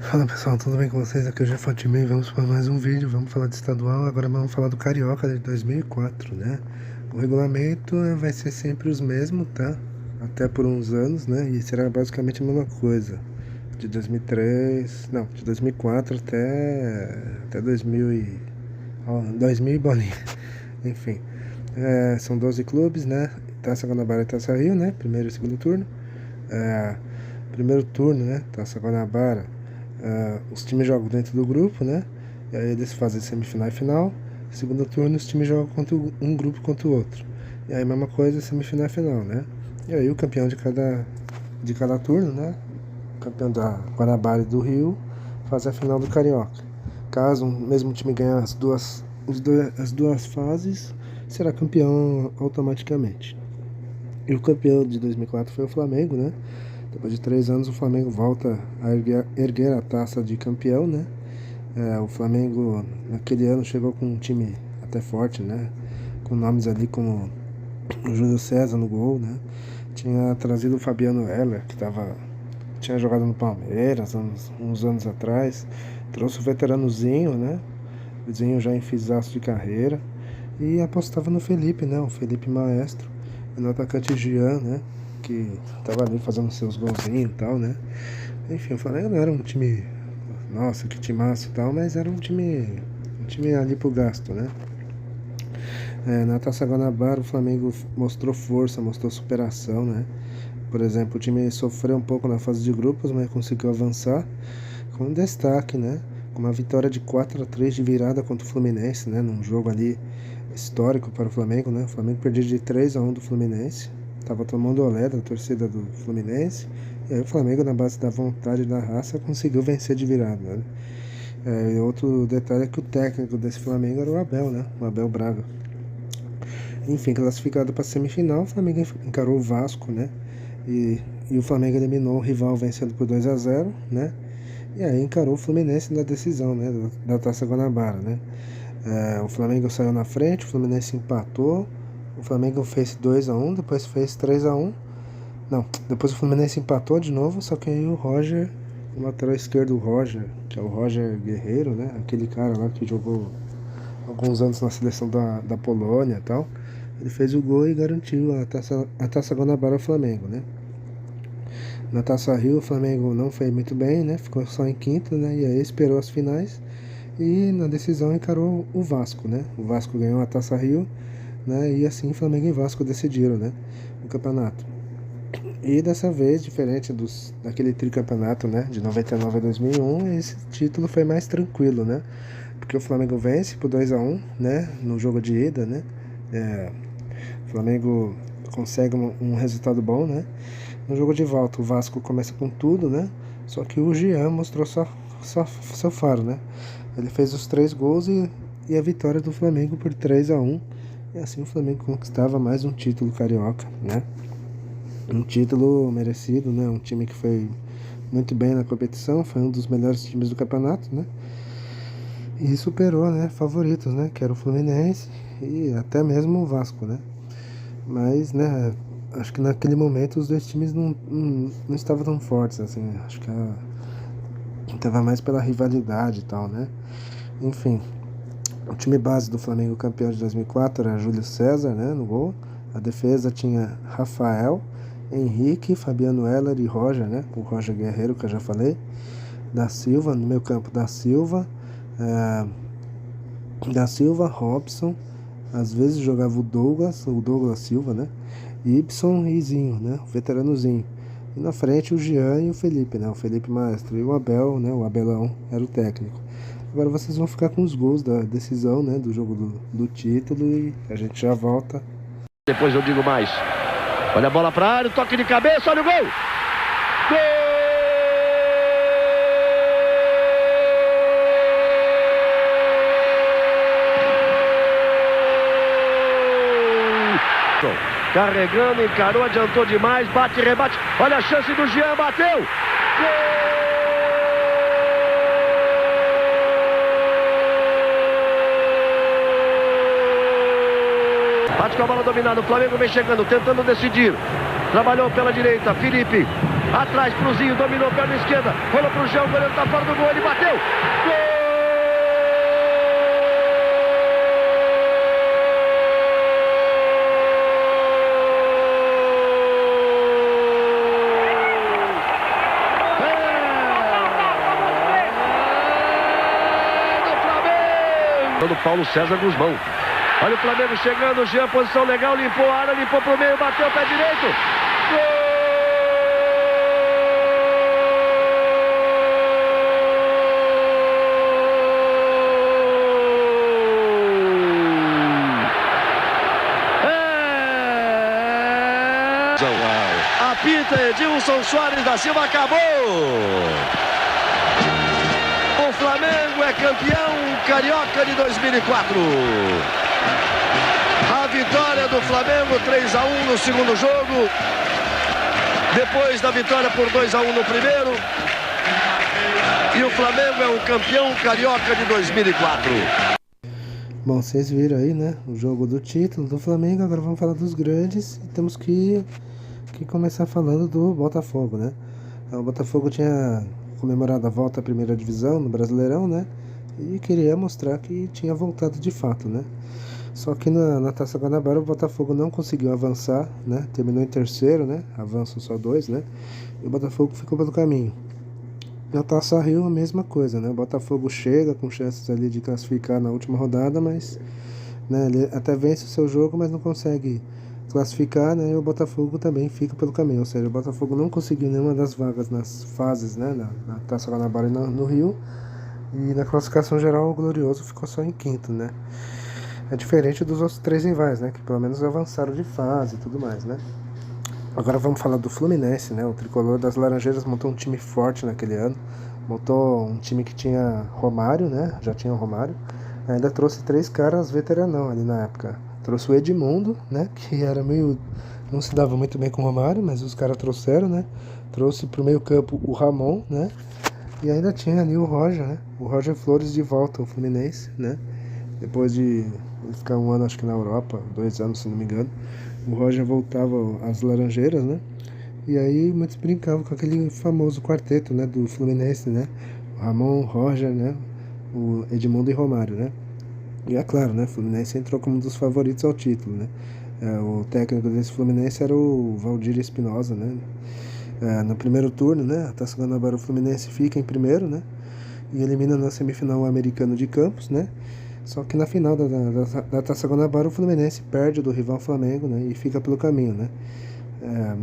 Fala pessoal, tudo bem com vocês? Aqui é o Jeff Fatimei, vamos para mais um vídeo, vamos falar de estadual, agora vamos falar do Carioca de 2004, né? O regulamento vai ser sempre os mesmos, tá? Até por uns anos, né? E será basicamente a mesma coisa. De 2003, não, de 2004 até 2000 e bolinha. Enfim, são 12 clubes, né? Taça Guanabara e Taça Rio, né? Primeiro e segundo turno. Primeiro turno, né? Taça Guanabara. Os times jogam dentro do grupo, né? E aí eles fazem semifinal e final. Segundo turno, os times jogam contra um grupo contra o outro. E aí, mesma coisa, semifinal e final, né? E aí, o campeão de cada turno, né? O campeão da Guanabara e do Rio faz a final do Carioca. Caso o mesmo time ganhe as duas fases, será campeão automaticamente. E o campeão de 2004 foi o Flamengo, né? Depois de 3 anos, o Flamengo volta a erguer a taça de campeão, né? O Flamengo, naquele ano, chegou com um time até forte, né? Com nomes ali como o Júlio César no gol, né? Tinha trazido o Fabiano Heller, tinha jogado no Palmeiras uns anos atrás. Trouxe o veteranozinho, né? O Zinho já em fisaço de carreira. E apostava no Felipe, né? O Felipe Maestro. E no atacante Jean, né? Que tava ali fazendo seus golzinhos e tal, né? Enfim, o Flamengo não era um time, nossa, que timaço e tal, mas era um time ali pro gasto, né? Na Taça Guanabara o Flamengo mostrou força, mostrou superação, né? Por exemplo, o time sofreu um pouco na fase de grupos, mas conseguiu avançar com destaque, né? Com uma vitória de 4-3 de virada contra o Fluminense, né? Num jogo ali histórico para o Flamengo, né? O Flamengo perdeu de 3-1 do Fluminense. Tava tomando olé da torcida do Fluminense. E aí o Flamengo, na base da vontade e da raça, conseguiu vencer de virada, né? E outro detalhe é que o técnico desse Flamengo era o Abel, né? O Abel Braga. Enfim, classificado para a semifinal, o Flamengo encarou o Vasco, né? E o Flamengo eliminou o rival vencendo por 2-0, né? E aí encarou o Fluminense na decisão, né? Da Taça Guanabara, né? O Flamengo saiu na frente, o Fluminense empatou, o Flamengo fez 2-1, depois fez 3-1. Não, depois o Fluminense empatou de novo, só que aí o Roger, o lateral esquerdo, o Roger, que é o Roger Guerreiro, né? Aquele cara lá que jogou alguns anos na seleção da Polônia e tal. Ele fez o gol e garantiu a Taça Guanabara ao Flamengo, né? Na Taça Rio, o Flamengo não foi muito bem, né? Ficou só em quinto, né? E aí esperou as finais e na decisão encarou o Vasco, né? O Vasco ganhou a Taça Rio, né? E assim Flamengo e Vasco decidiram, né? O campeonato. E dessa vez, diferente daquele tricampeonato, né? De 99 a 2001, esse título foi mais tranquilo, né? Porque o Flamengo vence por 2-1, né? No jogo de ida, né? O Flamengo consegue um resultado bom, né? No jogo de volta, o Vasco começa com tudo, né? Só que o Jean mostrou só seu faro, né? Ele fez os 3 gols e a vitória do Flamengo por 3-1. E assim o Flamengo conquistava mais um título carioca, né? Um título merecido, né? Um time que foi muito bem na competição, foi um dos melhores times do campeonato, né? E superou, né? Favoritos, né? Que era o Fluminense e até mesmo o Vasco, né? Mas, né? Acho que naquele momento os dois times não estavam tão fortes, assim. Acho que tava mais pela rivalidade e tal, né? Enfim, o time base do Flamengo campeão de 2004 era Júlio César, né? No gol. A defesa tinha Rafael, Henrique, Fabiano Heller e Roger, né? O Roger Guerreiro, que eu já falei. Da Silva, no meio campo da Silva. Robson. Às vezes jogava o Douglas Silva, né? Ibson e Zinho, né? O veteranozinho. E na frente o Jean e o Felipe, né? O Felipe Maestro. E o Abel, né? O Abelão era o técnico. Agora vocês vão ficar com os gols da decisão, né? Do jogo do título e a gente já volta. Depois eu digo mais. Olha a bola pra área, toque de cabeça, olha o gol! Gol! Carregando, encarou, adiantou demais, bate, rebate, olha a chance do Jean, bateu! Gol! Bate com a bola dominada, o Flamengo vem chegando, tentando decidir. Trabalhou pela direita, Felipe. Atrás pro Zinho, dominou perna esquerda. Rolou pro Jean, o goleiro tá fora do gol, ele bateu. Gol! Do Paulo César Guzmão. Olha o Flamengo chegando, Jean, posição legal, limpou a área, limpou pro meio, bateu o pé direito. Gol! Apita Edilson Soares da Silva, acabou! O Flamengo é campeão carioca de 2004. A vitória do Flamengo 3-1 no segundo jogo. Depois da vitória por 2-1 no primeiro. E o Flamengo é o campeão carioca de 2004. Bom, vocês viram aí, né? O jogo do título do Flamengo. Agora vamos falar dos grandes. E temos que começar falando do Botafogo, né? O Botafogo tinha comemorado a volta à primeira divisão no Brasileirão, né? E queria mostrar que tinha voltado de fato, né? Só que na Taça Guanabara o Botafogo não conseguiu avançar, né? Terminou em terceiro, né? Avançam só 2, né? E o Botafogo ficou pelo caminho. Na Taça Rio a mesma coisa, né? O Botafogo chega com chances ali de classificar na última rodada, mas, né, ele até vence o seu jogo, mas não consegue classificar, né? E o Botafogo também fica pelo caminho, ou seja, o Botafogo não conseguiu nenhuma das vagas nas fases, né? Na Taça Guanabara e no Rio. E na classificação geral o Glorioso ficou só em quinto, né? É diferente dos outros 3 rivais, né? Que pelo menos avançaram de fase e tudo mais, né? Agora vamos falar do Fluminense, né? O tricolor das Laranjeiras montou um time forte naquele ano. Montou um time que tinha Romário, né? Já tinha o Romário. Ainda trouxe 3 caras veteranão ali na época. Trouxe o Edmundo, né? Que era meio... não se dava muito bem com o Romário, mas os caras trouxeram, né? Trouxe pro meio campo o Ramon, né? E ainda tinha ali o Roger, né? O Roger Flores de volta ao Fluminense, né? Depois de ficar um ano, acho que na Europa, 2 anos, se não me engano. O Roger voltava às Laranjeiras, né? E aí muitos brincavam com aquele famoso quarteto, né? Do Fluminense, né? O Ramon, o Roger, né? O Edmundo e Romário, né? E é claro, né? O Fluminense entrou como um dos favoritos ao título, né? O técnico desse Fluminense era o Valdir Espinosa, né? No primeiro turno, né? A Taça Guanabara, o Fluminense fica em primeiro, né? E elimina na semifinal o Americano de Campos, né? Só que na final da Taça Guanabara o Fluminense perde do rival Flamengo, né? E fica pelo caminho, né?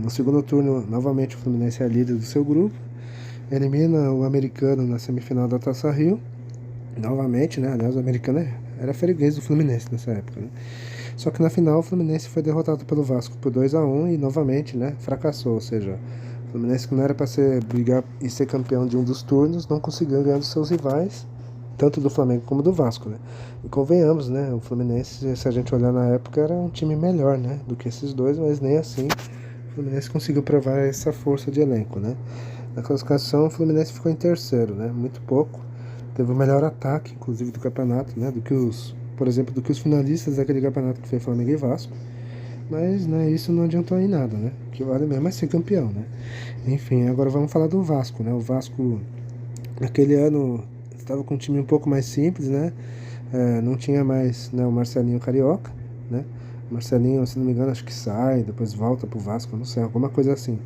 No segundo turno, novamente o Fluminense é líder do seu grupo. Elimina o Americano na semifinal da Taça Rio. Novamente, né? Aliás, o Americano era freguês do Fluminense nessa época, né? Só que na final o Fluminense foi derrotado pelo Vasco por 2-1 e novamente, né? Fracassou, ou seja... O Fluminense, que não era para brigar e ser campeão de um dos turnos, não conseguiu ganhar dos seus rivais, tanto do Flamengo como do Vasco, né? E convenhamos, né? O Fluminense, se a gente olhar na época, era um time melhor, né? Do que esses dois, mas nem assim o Fluminense conseguiu provar essa força de elenco, né? Na classificação, o Fluminense ficou em terceiro, né? Muito pouco. Teve o melhor ataque, inclusive, do campeonato, né? Por exemplo, do que os finalistas daquele campeonato que foi Flamengo e Vasco. Mas, né, isso não adiantou em nada, né? O que vale mesmo é ser campeão, né? Enfim, agora vamos falar do Vasco, né? O Vasco, naquele ano, estava com um time um pouco mais simples, né? Não tinha mais, né, o Marcelinho Carioca, né? O Marcelinho, se não me engano, acho que sai, depois volta pro Vasco, não sei, alguma coisa assim.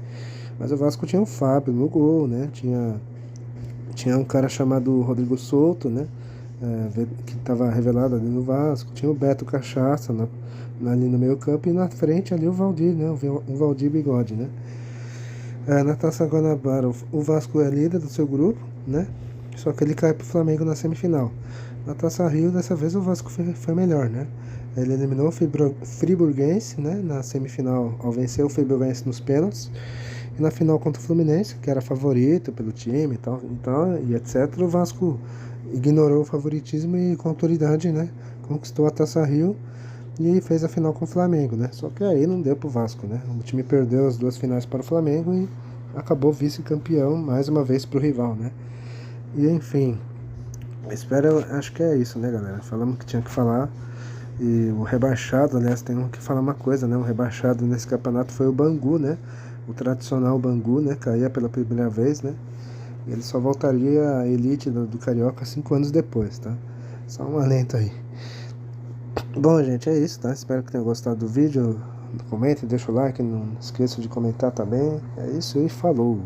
Mas o Vasco tinha o Fábio no gol, né? Tinha um cara chamado Rodrigo Souto, né? Que estava revelado ali no Vasco. Tinha o Beto Cachaça, ali no meio campo, e na frente ali o Valdir, né? O Valdir Bigode, né? Na Taça Guanabara, o Vasco é líder do seu grupo, né? Só que ele cai pro Flamengo na semifinal. Na Taça Rio, dessa vez o Vasco foi melhor, né? Ele eliminou o Friburguense, né? Na semifinal, ao vencer o Friburguense nos pênaltis. E na final contra o Fluminense, que era favorito pelo time e tal, e etc., o Vasco ignorou o favoritismo e com autoridade, né? Conquistou a Taça Rio e fez a final com o Flamengo, né? Só que aí não deu pro Vasco, né? O time perdeu as 2 finais para o Flamengo e acabou vice-campeão mais uma vez pro rival, né? E enfim, acho que é isso, né, galera? Falamos o que tinha que falar. E o rebaixado, aliás, tem que falar uma coisa, né? O rebaixado nesse campeonato foi o Bangu, né? O tradicional Bangu, né? Caía pela primeira vez, né? E ele só voltaria à elite do Carioca 5 anos depois, tá? Só um alento aí. Bom, gente, é isso, tá? Espero que tenham gostado do vídeo. Comentem, deixa o like, não esqueça de comentar também. É isso e falou!